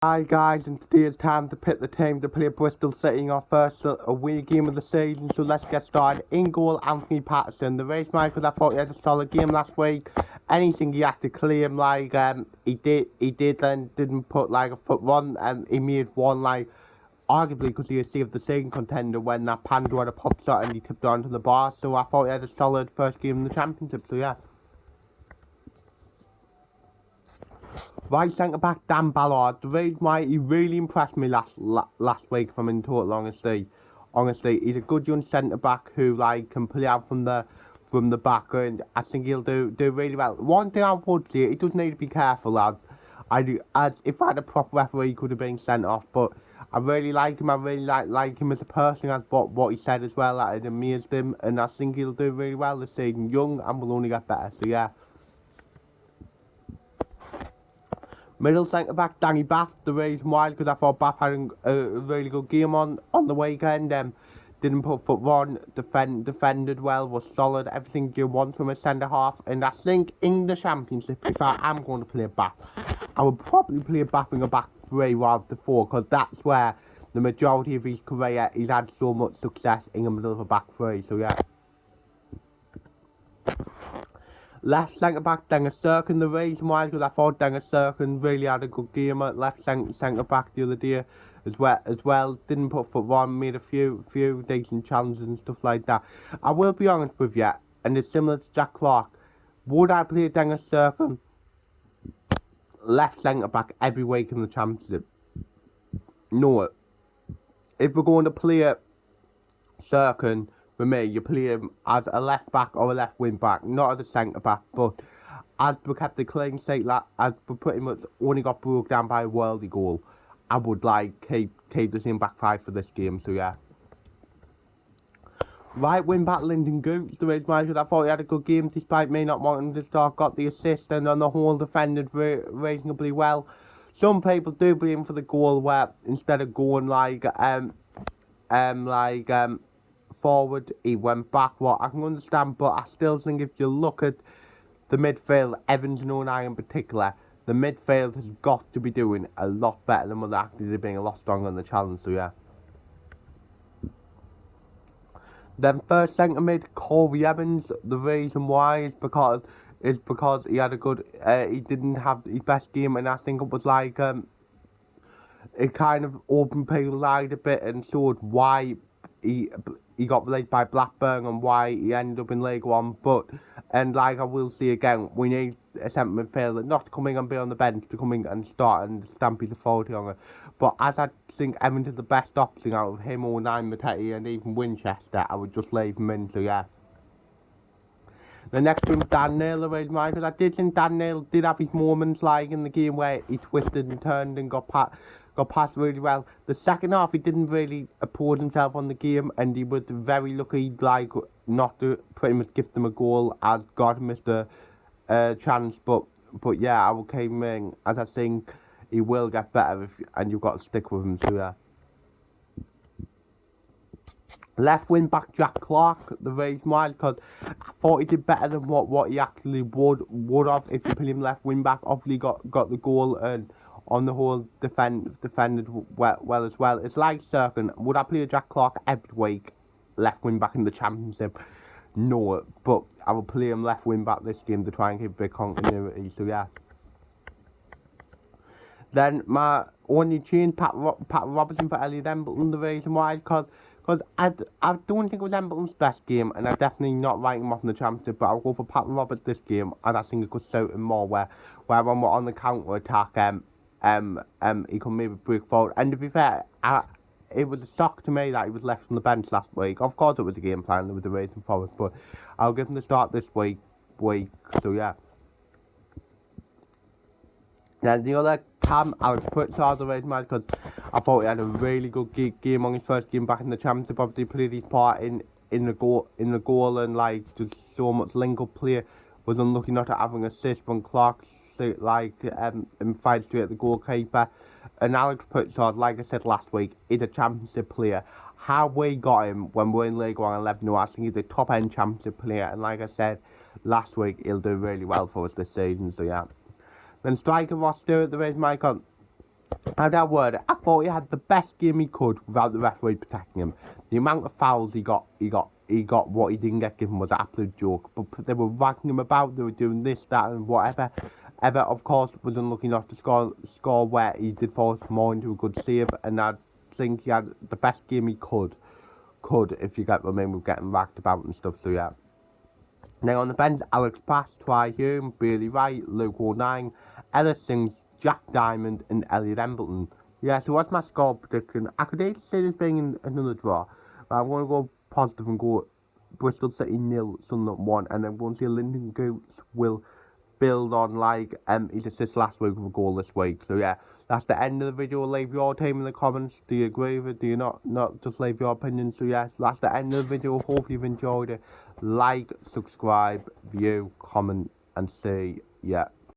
Hi guys, and today it's time to pick the team to play Bristol City in our first away game of the season. So let's get started. In goal, Anthony Patterson. The race Michael, I thought he had a solid game last week. Anything he had to claim, he did, and didn't put like a foot run, and he made one arguably because he was saved the second contender when that Pando had a pop shot and he tipped onto the bar. So I thought he had a solid first game in the championship. So yeah. Right centre back Dan Ballard. The reason why he really impressed me last week, if I'm in total honesty, he's a good young centre back who can play out from the back, and I think he'll do really well. One thing I would say, he does need to be careful as if I had a proper referee, he could have been sent off. But I really like him. I really like him as a person, as what he said as well. It amazed him, and I think he'll do really well this season. Young and will only get better. So yeah. Middle centre back Danny Bath. The reason why, because I thought Bath had a really good game on the weekend. Didn't put foot wrong, defended well, was solid. Everything you want from a centre half. And I think in the championship, if I am going to play Bath, I would probably play Bath in a back three rather than four, because that's where the majority of his career he's had so much success in the middle of a back three. So yeah. Left centre back Dennis Serkin. The reason why, because I thought Dennis Serkin really had a good game at left centre back the other day as well. Didn't put foot wrong, made a few decent challenges and stuff like that. I will be honest with you, and it's similar to Jack Clark. Would I play Dennis Serkin left centre back every week in the championship? No. If we're going to play Serkin, for me, you play him as a left back or a left wing back, not as a centre back. But as we kept the clean sheet, as we pretty much only got broke down by a worldly goal, I would keep the same back five for this game. So yeah. Right wing back Lyndon Gooch. The reason why, I thought he had a good game despite me not wanting to start. Got the assist and on the whole defended reasonably well. Some people do blame for the goal where instead of going forward, he went back. What I can understand, but I still think if you look at the midfield, Evans and Onai in particular, the midfield has got to be doing a lot better than what they're being a lot stronger in the challenge. So yeah. Then first centre mid Corey Evans. The reason why is because he had a good. He didn't have his best game, and I think it was it kind of opened people's eyes a bit and showed why he got released by Blackburn and why he ended up in League One. And I will say again, we need a centre midfielder not to come in and be on the bench, to come in and start and stamp his authority on it. But as I think Evans is the best option out of him, O'Neill, Matete and even Winchester, I would just leave him in. So yeah. The next one, Dan Neil, because I did think Dan Neil did have his moments in the game where he twisted and turned and got past really well. The second half, he didn't really oppose himself on the game, and he was very lucky, not to pretty much give them a goal, as God missed a chance. But yeah, I will keep him, as I think he will get better, and you've got to stick with him. So yeah. Left wing back Jack Clark. The reason why, because I thought he did better than what he actually would have if you put him left wing back. Obviously got the goal and on the whole defended well as well. It's like Serkin. Would I play Jack Clark every week left wing back in the championship? No, but I will play him left wing back this game to try and keep a bit of continuity. So yeah. Then my only change, Pat Robertson for Elliot Embleton. The reason why, because I don't think it was Embleton's best game, and I definitely not writing him off in the championship, but I'll go for Pat Roberts this game, and I think it could suit him more, where when we're on the counter attack, he could maybe break forward. And to be fair, it was a shock to me that he was left on the bench last week. Of course, it was a game plan, there was a reason for it, but I'll give him the start this week. So yeah. Then the other Cam, I was put the reason why, because I thought he had a really good game on his first game back in the championship. Obviously played his part in the goal and just so much link-up play. Was unlucky not to have an assist when Clark fired straight at the goalkeeper. And Alex Pritchard, like I said last week, is a championship player. How we got him when we're in League 1 and 11, I think he's a top-end championship player. And like I said last week, he'll do really well for us this season. So yeah. Then striker Ross Stewart, the reason why How that word, I thought he had the best game he could without the referee protecting him. The amount of fouls he got what he didn't get given was an absolute joke. But they were ragging him about, they were doing this, that, and whatever. Ever, of course, was unlucky enough to score where he did fall more into a good save, and I think he had the best game he could, if you get what I mean, with getting ragged about and stuff, so yeah. Now on the bench, Alex Pass, Try Hume, Bailey Wright, Luke O'Nine, Ellis Sings, Jack Diamond, and Elliot Embleton. Yeah, so what's my score prediction? I could either say this being in another draw, but I'm going to go positive and go Bristol City 0, Sunderland 1, and then going to see Lyndon Goots will build on like his assist last week with a goal this week. So yeah, that's the end of the video. Leave your team in the comments. Do you agree with it? Do you not just leave your opinion? So yes, that's the end of the video. Hope you've enjoyed it. Like, subscribe, view, comment, and see ya.